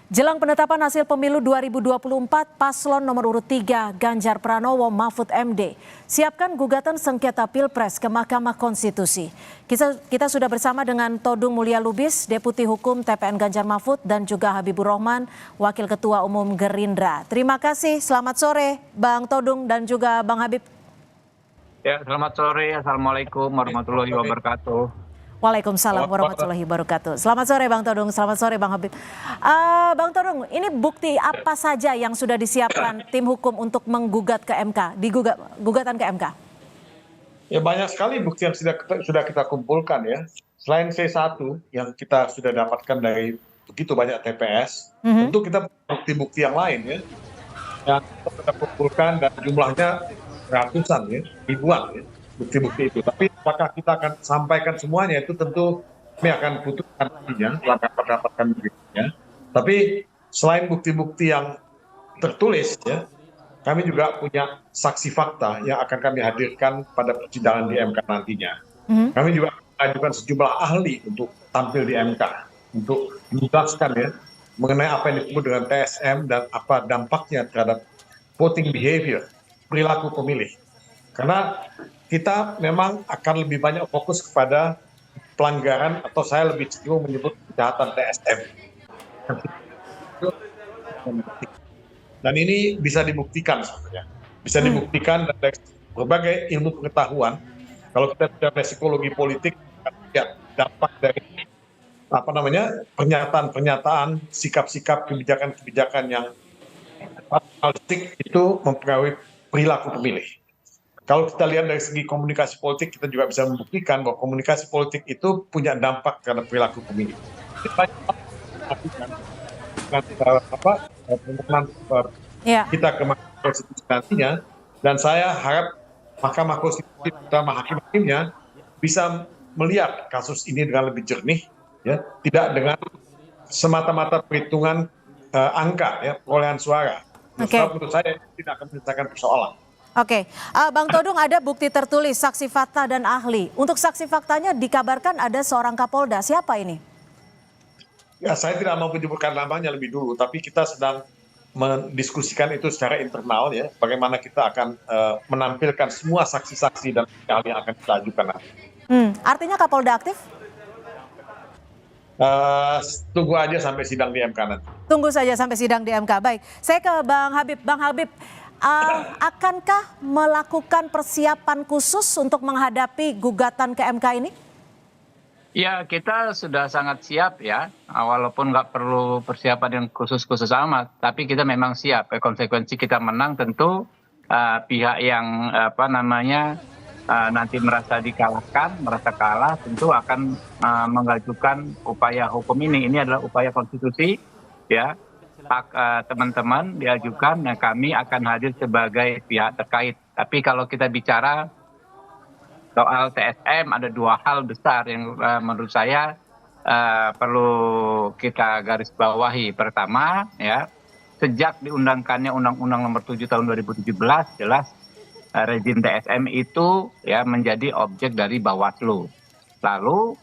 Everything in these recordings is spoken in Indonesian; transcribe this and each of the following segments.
Jelang penetapan hasil pemilu 2024, paslon nomor urut 3 Ganjar Pranowo Mahfud MD siapkan gugatan sengketa Pilpres ke Mahkamah Konstitusi. Kita sudah bersama dengan Todung Mulya Lubis, Deputi Hukum TPN Ganjar Mahfud, dan juga Habibur Rahman, Wakil Ketua Umum Gerindra. Terima kasih, selamat sore Bang Todung dan juga Bang Habib. Ya, selamat sore. Assalamualaikum warahmatullahi wabarakatuh. Waalaikumsalam warahmatullahi wabarakatuh. Selamat sore Bang Todung, selamat sore Bang Habib. Bang Todung, ini bukti apa saja yang sudah disiapkan tim hukum untuk menggugat ke MK, gugatan ke MK? Ya banyak sekali bukti yang sudah kita kumpulkan ya. Selain C1 yang kita sudah dapatkan dari begitu banyak TPS, tentu kita bukti-bukti yang lain ya. Yang kita kumpulkan dan jumlahnya ratusan ya, ribuan ya, bukti-bukti itu. Tapi apakah kita akan sampaikan semuanya itu tentu kami akan putuskan nantinya, langkah-langkah berikutnya. Tapi selain bukti-bukti yang tertulis ya, kami juga punya saksi fakta yang akan kami hadirkan pada persidangan di MK nantinya. Kami juga mengajukan sejumlah ahli untuk tampil di MK untuk menjelaskan ya mengenai apa yang disebut dengan TSM dan apa dampaknya terhadap voting behavior, perilaku pemilih. Karena kita memang akan lebih banyak fokus kepada pelanggaran atau saya lebih cenderung menyebut kejahatan TSM. Dan ini bisa dibuktikan sebenarnya. Bisa dibuktikan dari berbagai ilmu pengetahuan. Kalau kita bicara psikologi politik, ya dampak dari pernyataan-pernyataan, sikap-sikap, kebijakan-kebijakan yang fatalistik itu mempengaruhi perilaku pemilih. Kalau kita lihat dari segi komunikasi politik, kita juga bisa membuktikan bahwa komunikasi politik itu punya dampak terhadap perilaku pemilih. Kita ke Mahkamah Konstitusi nantinya, dan saya harap Mahkamah Konstitusi terutama hakim-hakimnya bisa melihat kasus ini dengan lebih jernih, ya, tidak dengan semata-mata perhitungan angka, ya, perolehan suara. Menurut saya tidak akan menyelesaikan persoalan. Oke, Bang Todung, ada bukti tertulis, saksi fakta dan ahli. Untuk saksi faktanya dikabarkan ada seorang Kapolda. Siapa ini? Ya, saya tidak mau menyebutkan namanya lebih dulu, tapi kita sedang mendiskusikan itu secara internal ya, bagaimana kita akan menampilkan semua saksi-saksi dan ahli yang akan kita ajukan nanti. Artinya Kapolda aktif? Tunggu aja sampai sidang di MK nanti. Tunggu saja sampai sidang di MK. Baik, saya ke Bang Habib. Bang Habib, akankah melakukan persiapan khusus untuk menghadapi gugatan ke MK ini? Ya, kita sudah sangat siap ya, walaupun nggak perlu persiapan yang khusus-khusus amat, tapi kita memang siap. Konsekuensi kita menang tentu pihak yang nanti merasa dikalahkan, merasa kalah, tentu akan mengajukan upaya hukum ini. Ini adalah upaya konstitusi, ya. Hak teman-teman diajukan, dan kami akan hadir sebagai pihak terkait. Tapi kalau kita bicara soal TSM, ada dua hal besar yang menurut saya perlu kita garis bawahi. Pertama, ya, sejak diundangkannya Undang-Undang Nomor 7 Tahun 2017, jelas rezim TSM itu ya menjadi objek dari Bawaslu. Lalu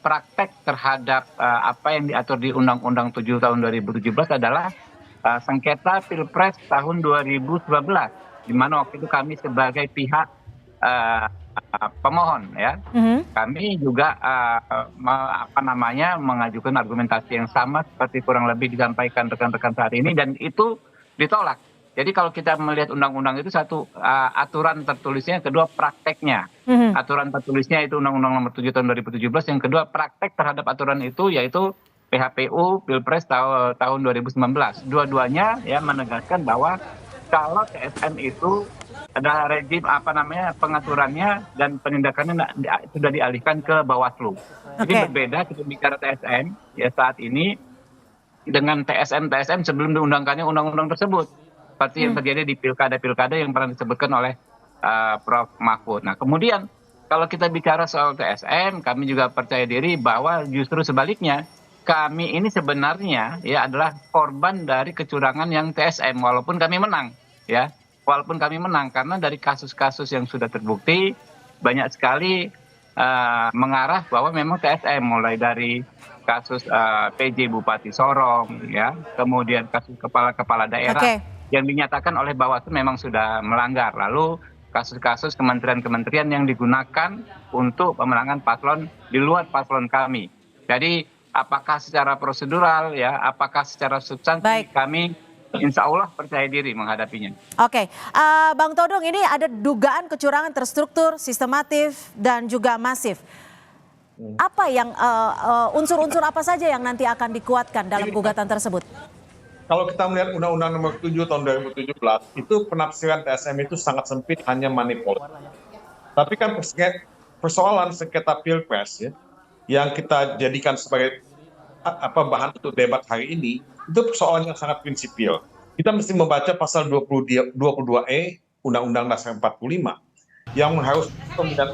praktek terhadap apa yang diatur di Undang-Undang 7 tahun 2017 adalah sengketa Pilpres tahun 2019, di mana waktu itu kami sebagai pihak pemohon ya, kami juga mengajukan argumentasi yang sama seperti kurang lebih disampaikan rekan-rekan saat ini, dan itu ditolak. Jadi kalau kita melihat undang-undang itu, satu aturan tertulisnya, yang kedua prakteknya. Aturan tertulisnya itu Undang-Undang Nomor 7 Tahun 2017, yang kedua praktek terhadap aturan itu yaitu PHPU Pilpres tahun 2019. Dua-duanya ya menegaskan bahwa kalau TSM itu ada rezim pengaturannya dan penindakannya sudah dialihkan ke Bawaslu. Jadi berbeda kita bicara TSM ya saat ini dengan TSM sebelum diundangkannya undang-undang tersebut. Seperti yang terjadi di pilkada-pilkada yang pernah disebutkan oleh Prof. Mahfud. Nah, kemudian kalau kita bicara soal TSM, kami juga percaya diri bahwa justru sebaliknya, kami ini sebenarnya ya adalah korban dari kecurangan yang TSM, walaupun kami menang, ya. Walaupun kami menang, karena dari kasus-kasus yang sudah terbukti banyak sekali mengarah bahwa memang TSM, mulai dari kasus PJ Bupati Sorong, ya, kemudian kasus kepala-kepala daerah Oke. yang dinyatakan oleh Bawaslu memang sudah melanggar. Lalu kasus-kasus kementerian-kementerian yang digunakan untuk pemenangan paslon di luar paslon kami. Jadi apakah secara prosedural, ya, apakah secara substansi, Baik. kami insya Allah percaya diri menghadapinya. Oke, Bang Todung, ini ada dugaan kecurangan terstruktur, sistematif, dan juga masif. Apa yang unsur-unsur apa saja yang nanti akan dikuatkan dalam gugatan tersebut? Kalau kita melihat Undang-Undang Nomor 7 Tahun 2017, itu penafsiran TSM itu sangat sempit, hanya money policy. Tapi kan persoalan sengketa pilpres, ya, yang kita jadikan sebagai bahan untuk debat hari ini, itu persoalan yang sangat prinsipil. Kita mesti membaca pasal 22E Undang-Undang Dasar 45 yang mengharuskan pemilihan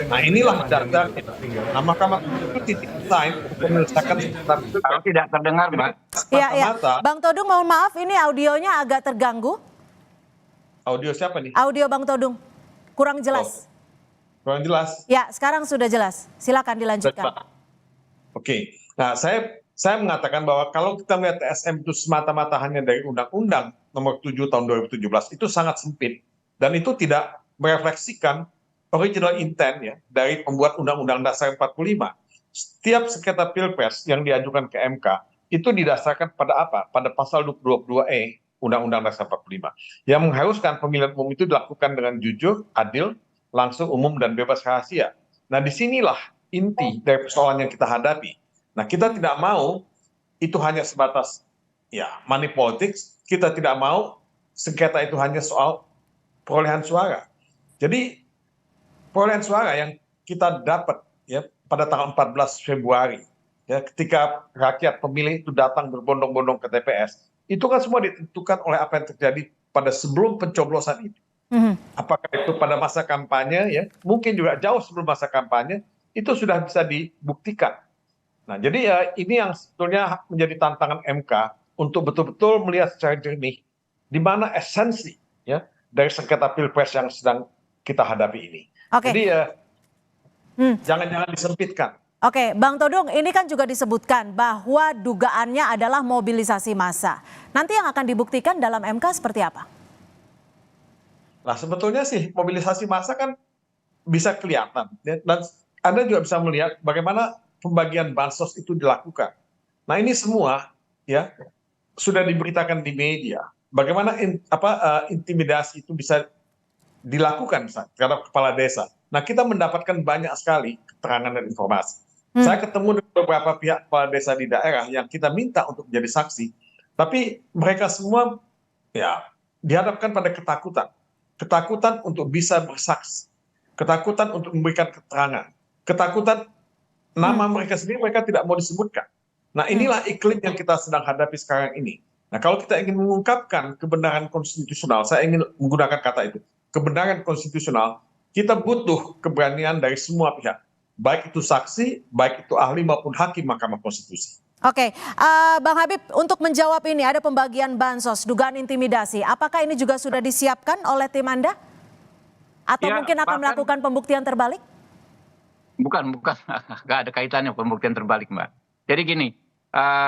Nah, inilah dasar. Nah, Mahkamah Konstitusi titik lain untuk menyelesaikan Kalau tidak terdengar, Mbak. Iya, iya. mata. Bang Todung, mohon maaf, ini audionya agak terganggu. Audio siapa nih? Audio Bang Todung kurang jelas. Kurang jelas. Ya, sekarang sudah jelas. Silakan dilanjutkan. Oke. Nah, saya mengatakan bahwa kalau kita melihat TSM itu semata-mata hanya dari Undang-Undang Nomor 7 Tahun 2017, itu sangat sempit dan itu tidak merefleksikan original intent, ya, dari pembuat Undang-Undang Dasar 45. Setiap sengketa pilpres yang diajukan ke MK itu didasarkan pada apa? Pada pasal 22E Undang-Undang Dasar 45 yang mengharuskan pemilihan umum itu dilakukan dengan jujur, adil, langsung, umum, dan bebas rahasia. Nah, disinilah inti dari persoalan yang kita hadapi. Nah, kita tidak mau itu hanya sebatas, ya, money politics. Kita tidak mau sengketa itu hanya soal perolehan suara. Jadi perolehan suara yang kita dapat, ya, pada tanggal 14 Februari, ya, ketika rakyat pemilih itu datang berbondong-bondong ke TPS, itu kan semua ditentukan oleh apa yang terjadi pada sebelum pencoblosan itu. Apakah itu pada masa kampanye, ya, mungkin juga jauh sebelum masa kampanye, itu sudah bisa dibuktikan. Nah, jadi ya ini yang sebetulnya menjadi tantangan MK untuk betul-betul melihat secara jernih di mana esensi, ya, dari sengketa pilpres yang sedang kita hadapi ini. Oke. Jadi ya jangan disempitkan. Oke, Bang Todung, ini kan juga disebutkan bahwa dugaannya adalah mobilisasi massa. Nanti yang akan dibuktikan dalam MK seperti apa? Nah, sebetulnya sih mobilisasi massa kan bisa kelihatan, ya, dan Anda juga bisa melihat bagaimana pembagian bansos itu dilakukan. Nah, ini semua, ya, sudah diberitakan di media. Bagaimana intimidasi itu bisa dilakukan misalnya terhadap kepala desa. Nah, kita mendapatkan banyak sekali keterangan dan informasi. Saya ketemu dengan beberapa pihak kepala desa di daerah yang kita minta untuk menjadi saksi, tapi mereka semua, ya, dihadapkan pada ketakutan untuk bisa bersaksi, ketakutan untuk memberikan keterangan, ketakutan nama mereka sendiri mereka tidak mau disebutkan. Nah, inilah iklim yang kita sedang hadapi sekarang ini. Nah, kalau kita ingin mengungkapkan kebenaran konstitusional, saya ingin menggunakan kata itu, kebenaran konstitusional, kita butuh keberanian dari semua pihak, baik itu saksi, baik itu ahli maupun hakim Mahkamah Konstitusi. Oke, Bang Habib, untuk menjawab ini ada pembagian bansos, dugaan intimidasi. Apakah ini juga sudah disiapkan oleh tim Anda? Atau Ya, mungkin akan melakukan pembuktian terbalik? Bukan, nggak ada kaitannya pembuktian terbalik, Mbak. Jadi gini,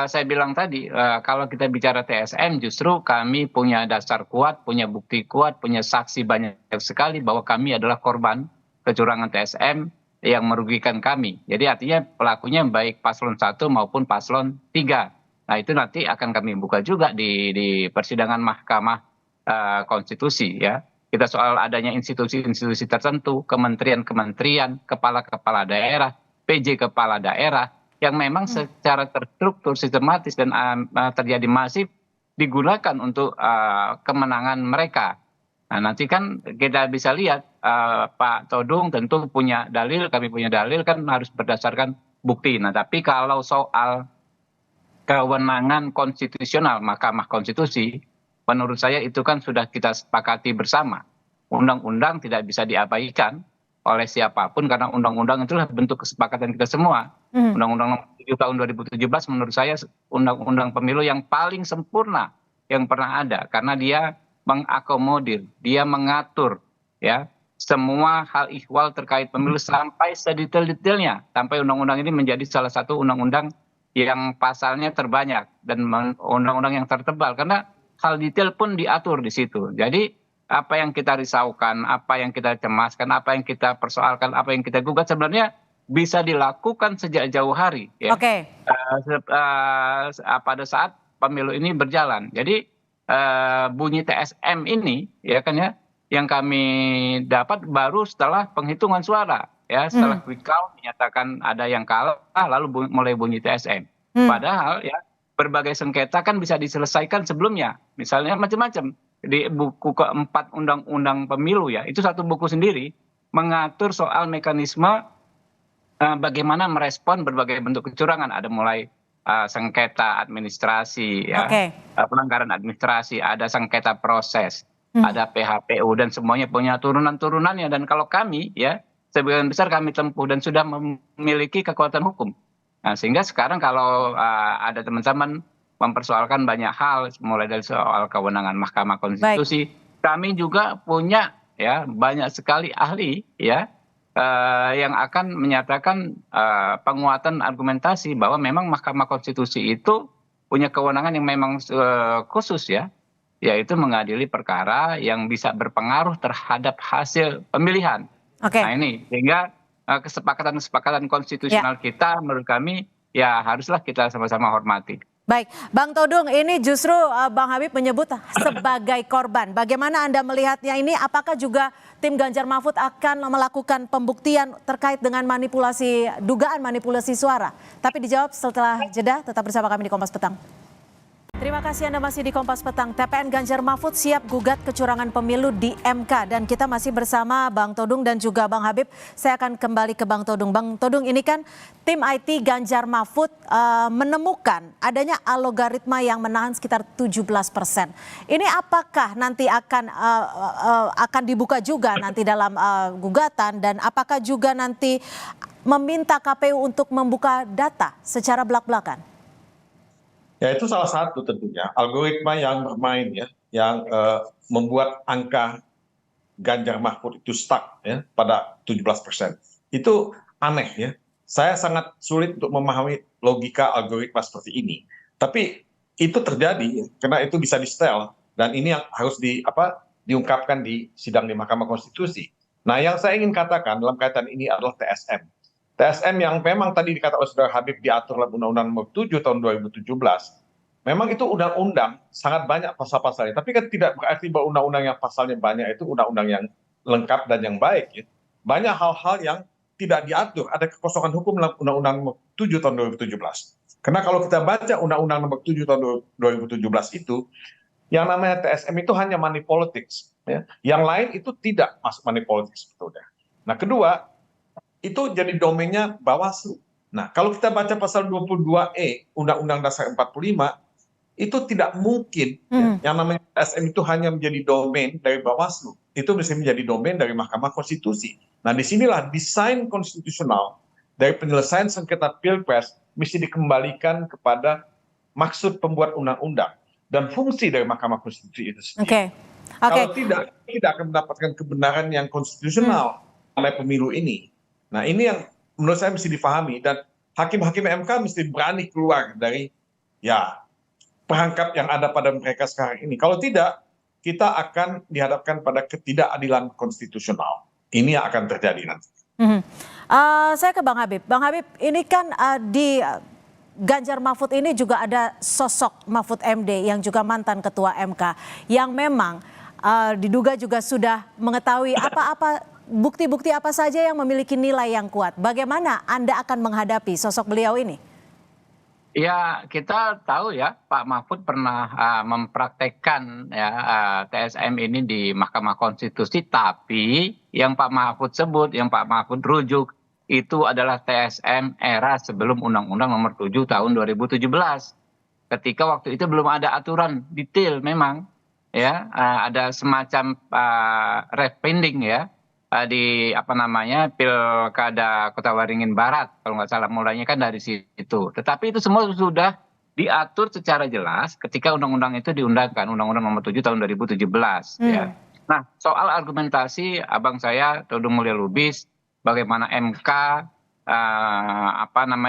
saya bilang tadi, kalau kita bicara TSM, justru kami punya dasar kuat, punya bukti kuat, punya saksi banyak sekali bahwa kami adalah korban kecurangan TSM yang merugikan kami. Jadi artinya pelakunya baik paslon 1 maupun paslon 3. Nah, itu nanti akan kami buka juga di persidangan Mahkamah Konstitusi, ya. Kita soal adanya institusi-institusi tertentu, kementerian-kementerian, kepala-kepala daerah, PJ kepala daerah, yang memang secara terstruktur, sistematis, dan terjadi masif digunakan untuk kemenangan mereka. Nah, nanti kan kita bisa lihat Pak Todung tentu punya dalil, kami punya dalil, kan harus berdasarkan bukti. Nah, tapi kalau soal kewenangan konstitusional Mahkamah Konstitusi, menurut saya itu kan sudah kita sepakati bersama. Undang-undang tidak bisa diabaikan oleh siapapun karena undang-undang itulah bentuk kesepakatan kita semua. Undang-Undang Nomor 7 Tahun 2017 menurut saya undang-undang pemilu yang paling sempurna yang pernah ada karena dia mengakomodir, dia mengatur, ya, semua hal ihwal terkait pemilu sampai sedetail-detailnya, sampai undang-undang ini menjadi salah satu undang-undang yang pasalnya terbanyak dan undang-undang yang tertebal karena hal detail pun diatur di situ. Jadi apa yang kita risaukan, apa yang kita cemaskan, apa yang kita persoalkan, apa yang kita gugat sebenarnya bisa dilakukan sejak jauh hari ya. Oke. Pada saat pemilu ini berjalan. Jadi bunyi TSM ini ya kan ya yang kami dapat baru setelah penghitungan suara ya, setelah quick count dinyatakan ada yang kalah lalu mulai bunyi TSM. Padahal ya berbagai sengketa kan bisa diselesaikan sebelumnya. Misalnya macam-macam di buku keempat Undang-Undang Pemilu ya, itu satu buku sendiri mengatur soal mekanisme bagaimana merespon berbagai bentuk kecurangan. Ada mulai sengketa administrasi ya, pelanggaran administrasi, ada sengketa proses, ada PHPU dan semuanya punya turunan-turunannya. Dan kalau kami ya sebagian besar kami tempuh dan sudah memiliki kekuatan hukum. Nah, sehingga sekarang kalau ada teman-teman mempersoalkan banyak hal mulai dari soal kewenangan Mahkamah Konstitusi, kami juga punya ya banyak sekali ahli ya yang akan menyatakan penguatan argumentasi bahwa memang Mahkamah Konstitusi itu punya kewenangan yang memang khusus ya, yaitu mengadili perkara yang bisa berpengaruh terhadap hasil pemilihan. Nah ini sehingga kesepakatan-kesepakatan konstitusional kita menurut kami ya haruslah kita sama-sama hormati. Baik, Bang Todung, ini justru Bang Habib menyebut sebagai korban. Bagaimana Anda melihatnya ini? Apakah juga tim Ganjar Mahfud akan melakukan pembuktian terkait dengan dugaan manipulasi suara? Tapi dijawab setelah jeda, tetap bersama kami di Kompas Petang. Terima kasih Anda masih di Kompas Petang. TPN Ganjar Mahfud siap gugat kecurangan pemilu di MK. Dan kita masih bersama Bang Todung dan juga Bang Habib. Saya akan kembali ke Bang Todung. Bang Todung, ini kan tim IT Ganjar Mahfud menemukan adanya algoritma yang menahan sekitar 17%. Ini apakah nanti akan dibuka juga nanti dalam gugatan, dan apakah juga nanti meminta KPU untuk membuka data secara belak-belakan? Ya itu salah satu tentunya algoritma yang bermain ya, yang membuat angka Ganjar Mahfud itu stuck ya pada 17%. Itu aneh ya. Saya sangat sulit untuk memahami logika algoritma seperti ini. Tapi itu terjadi karena itu bisa di-setel dan ini yang harus diungkapkan di sidang di Mahkamah Konstitusi. Nah, yang saya ingin katakan dalam kaitan ini adalah TSM. TSM yang memang tadi dikatakan oleh Saudara Habib diatur dalam Undang-Undang Nomor 7 tahun 2017. Memang itu undang-undang sangat banyak pasal-pasalnya, tapi kan tidak berarti bahwa undang-undang yang pasalnya banyak itu undang-undang yang lengkap dan yang baik ya. Banyak hal-hal yang tidak diatur, ada kekosongan hukum dalam Undang-Undang Nomor 7 tahun 2017. Karena kalau kita baca Undang-Undang Nomor 7 tahun 2017 itu, yang namanya TSM itu hanya money politics ya. Yang lain itu tidak masuk money politics sebetulnya. Nah, kedua, itu jadi domainnya Bawaslu. Nah, kalau kita baca pasal 22E Undang-Undang Dasar 45, itu tidak mungkin yang namanya TSM itu hanya menjadi domain dari Bawaslu. Itu bisa menjadi domain dari Mahkamah Konstitusi. Nah, disinilah desain konstitusional dari penyelesaian sengketa Pilpres mesti dikembalikan kepada maksud pembuat undang-undang dan fungsi dari Mahkamah Konstitusi itu sendiri. Kalau tidak akan mendapatkan kebenaran yang konstitusional oleh pemilu ini. Nah, ini yang menurut saya mesti difahami, dan hakim-hakim MK mesti berani keluar dari ya perangkap yang ada pada mereka sekarang ini. Kalau tidak, kita akan dihadapkan pada ketidakadilan konstitusional. Ini yang akan terjadi nanti. Saya ke Bang Habib. Bang Habib, ini kan di Ganjar Mahfud ini juga ada sosok Mahfud MD yang juga mantan ketua MK, yang memang diduga juga sudah mengetahui bukti-bukti apa saja yang memiliki nilai yang kuat. Bagaimana Anda akan menghadapi sosok beliau ini? Ya, kita tahu ya Pak Mahfud pernah mempraktekkan ya TSM ini di Mahkamah Konstitusi, tapi yang Pak Mahfud sebut, yang Pak Mahfud rujuk itu adalah TSM era sebelum Undang-Undang Nomor 7 tahun 2017. Ketika waktu itu belum ada aturan detail memang ya, ada semacam pending ya di Pilkada Kota Waringin Barat kalau nggak salah, mulainya kan dari situ. Tetapi itu semua sudah diatur secara jelas ketika undang-undang itu diundangkan, Undang-Undang Nomor 7 tahun 2017 ya. Nah, soal argumentasi abang saya Todung Mulya Lubis, bagaimana MK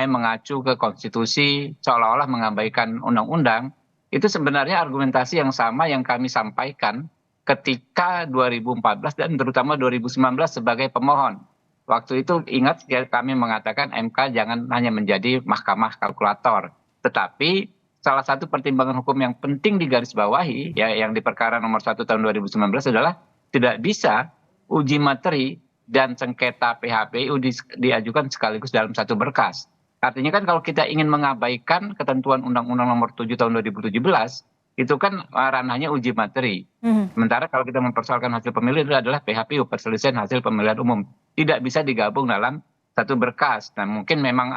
mengacu ke konstitusi seolah-olah mengabaikan undang-undang, itu sebenarnya argumentasi yang sama yang kami sampaikan ketika 2014 dan terutama 2019 sebagai pemohon. Waktu itu ingat ya, kami mengatakan MK jangan hanya menjadi mahkamah kalkulator, tetapi salah satu pertimbangan hukum yang penting digarisbawahi ya yang di perkara nomor 1 tahun 2019 adalah tidak bisa uji materi dan sengketa PHPU diajukan sekaligus dalam satu berkas. Artinya kan kalau kita ingin mengabaikan ketentuan Undang-Undang nomor 7 tahun 2017, itu kan ranahnya uji materi. Sementara kalau kita mempersoalkan hasil pemilu itu adalah PHPU, perselisihan hasil pemilihan umum. Tidak bisa digabung dalam satu berkas. Nah mungkin memang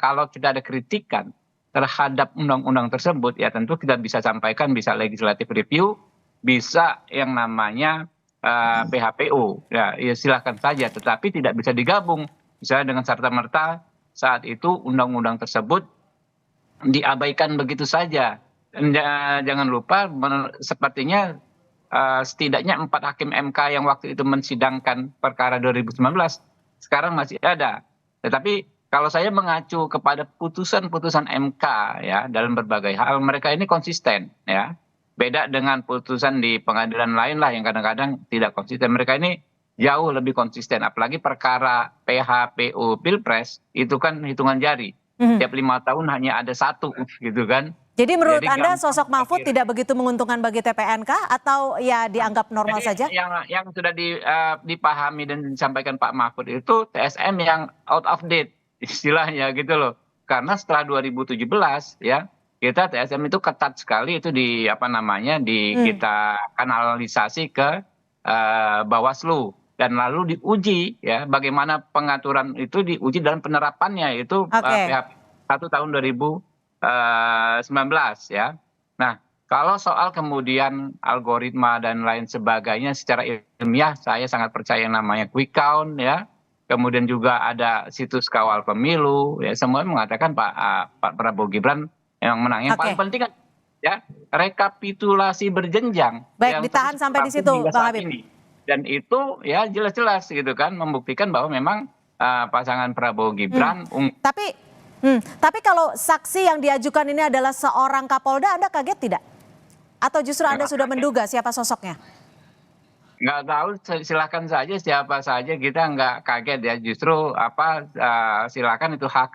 kalau kita ada kritikan terhadap undang-undang tersebut, ya tentu kita bisa sampaikan, bisa legislative review, bisa yang namanya PHPU, ya silahkan saja, tetapi tidak bisa digabung. Misalnya dengan serta-merta saat itu undang-undang tersebut diabaikan begitu saja. Dan jangan lupa, sepertinya setidaknya 4 hakim MK yang waktu itu mensidangkan perkara 2019 sekarang masih ada. Tetapi kalau saya mengacu kepada putusan-putusan MK ya dalam berbagai hal, mereka ini konsisten ya. Beda dengan putusan di pengadilan lain lah yang kadang-kadang tidak konsisten. Mereka ini jauh lebih konsisten. Apalagi perkara PHPU Pilpres itu kan hitungan jari. Tiap 5 tahun hanya ada satu gitu kan. Jadi menurut Anda sosok Mahfud tidak begitu menguntungkan bagi TPN kah atau ya dianggap normal saja? Yang sudah dipahami dan disampaikan Pak Mahfud itu TSM yang out of date istilahnya gitu loh. Karena setelah 2017 ya kita TSM itu ketat sekali itu kita kanalisasi ke Bawaslu dan lalu diuji ya bagaimana pengaturan itu diuji dalam penerapannya itu PHP 1 tahun 2019 ya. Nah, kalau soal kemudian algoritma dan lain sebagainya secara ilmiah saya sangat percaya yang namanya quick count ya. Kemudian juga ada situs kawal pemilu ya, semua mengatakan Pak Prabowo Gibran yang menang. Yang paling penting kan ya rekapitulasi berjenjang. Baik, ditahan sampai di situ Bang Habib. Dan itu ya jelas-jelas gitu kan membuktikan bahwa memang pasangan Prabowo Gibran Tapi kalau saksi yang diajukan ini adalah seorang Kapolda, Anda kaget tidak? Atau justru Anda sudah menduga siapa sosoknya? Nggak tahu, silakan saja siapa saja, kita nggak kaget ya. Justru silakan itu hak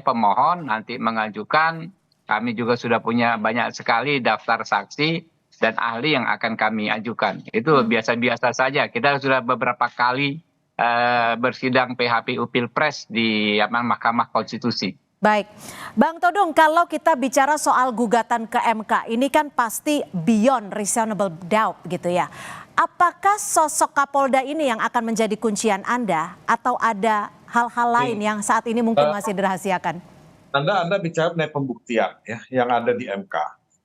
pemohon nanti mengajukan. Kami juga sudah punya banyak sekali daftar saksi dan ahli yang akan kami ajukan. Itu biasa-biasa saja. Kita sudah beberapa kali bersidang PHPU Pilpres di Mahkamah Konstitusi. Baik, Bang Todung, kalau kita bicara soal gugatan ke MK, ini kan pasti beyond reasonable doubt gitu ya. Apakah sosok Kapolda ini yang akan menjadi kuncian Anda atau ada hal-hal lain yang saat ini mungkin masih dirahasiakan? Anda bicara mengenai pembuktian ya yang ada di MK.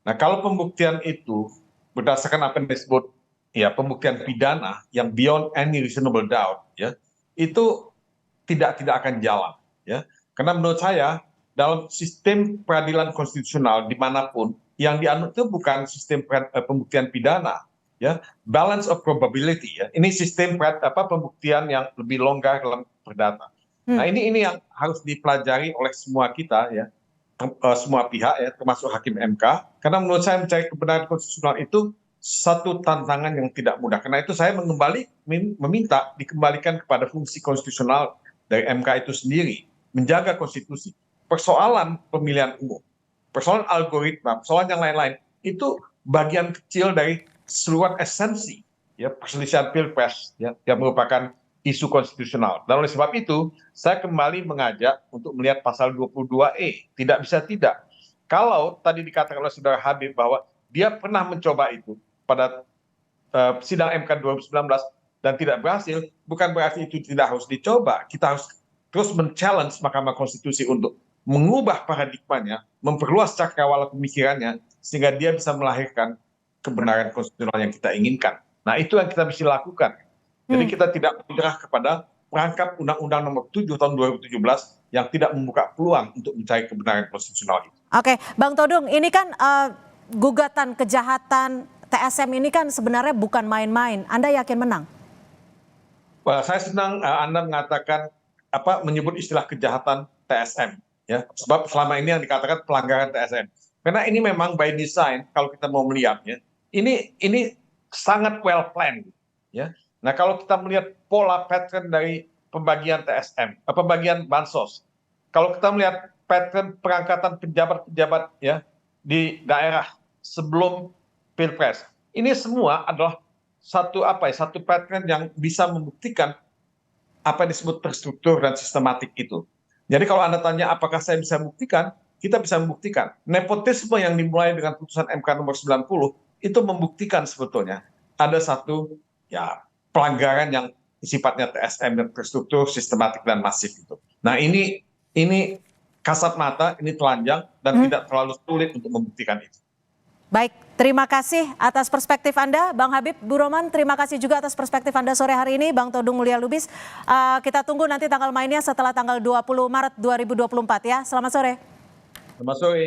Nah, kalau pembuktian itu berdasarkan apa yang disebut ya pembuktian pidana yang beyond any reasonable doubt ya itu tidak akan jalan ya karena menurut saya dalam sistem peradilan konstitusional dimanapun yang dianut itu bukan sistem pembuktian pidana ya balance of probability ya ini sistem pembuktian yang lebih longgar dalam perdata. Nah ini yang harus dipelajari oleh semua kita ya semua pihak ya termasuk hakim MK karena menurut saya mencari kebenaran konstitusional itu satu tantangan yang tidak mudah. Karena itu saya meminta dikembalikan kepada fungsi konstitusional dari MK itu sendiri, menjaga konstitusi. Persoalan pemilihan umum, persoalan algoritma, persoalan yang lain-lain, itu bagian kecil dari seluruh esensi ya perselisihan Pilpres ya, yang merupakan isu konstitusional. Dan oleh sebab itu, saya kembali mengajak untuk melihat pasal 22E. Tidak bisa tidak. Kalau tadi dikatakan oleh Saudara Habib bahwa dia pernah mencoba itu, pada sidang MK 2019 dan tidak berhasil, bukan berarti itu tidak harus dicoba. Kita harus terus men-challenge Mahkamah Konstitusi untuk mengubah paradigmanya, memperluas cakrawala pemikirannya, sehingga dia bisa melahirkan kebenaran konstitusional yang kita inginkan. Nah, itu yang kita bisa lakukan. Jadi kita tidak menyerah kepada perangkap Undang-Undang nomor 7 tahun 2017 yang tidak membuka peluang untuk mencari kebenaran konstitusional itu. Oke, Bang Todung, ini kan gugatan kejahatan TSM ini kan sebenarnya bukan main-main. Anda yakin menang? Wah, saya senang Anda mengatakan menyebut istilah kejahatan TSM, ya. Sebab selama ini yang dikatakan pelanggaran TSM. Karena ini memang by design kalau kita mau melihatnya, ini sangat well planned, ya. Nah, kalau kita melihat pola pattern dari pembagian TSM, pembagian bansos, kalau kita melihat pattern pengangkatan pejabat-pejabat ya di daerah sebelum Pilpres, ini semua adalah satu pattern yang bisa membuktikan apa yang disebut terstruktur dan sistematik itu. Jadi kalau Anda tanya apakah saya bisa membuktikan, kita bisa membuktikan. Nepotisme yang dimulai dengan putusan MK nomor 90 itu membuktikan sebetulnya ada satu ya pelanggaran yang sifatnya TSM dan terstruktur, sistematik dan masif itu. Nah, ini kasat mata, ini telanjang dan tidak terlalu sulit untuk membuktikan itu. Baik, terima kasih atas perspektif Anda, Bang Habib. Bu Roman, terima kasih juga atas perspektif Anda sore hari ini, Bang Todung Mulya Lubis. Kita tunggu nanti tanggal mainnya setelah tanggal 20 Maret 2024 ya. Selamat sore. Selamat sore.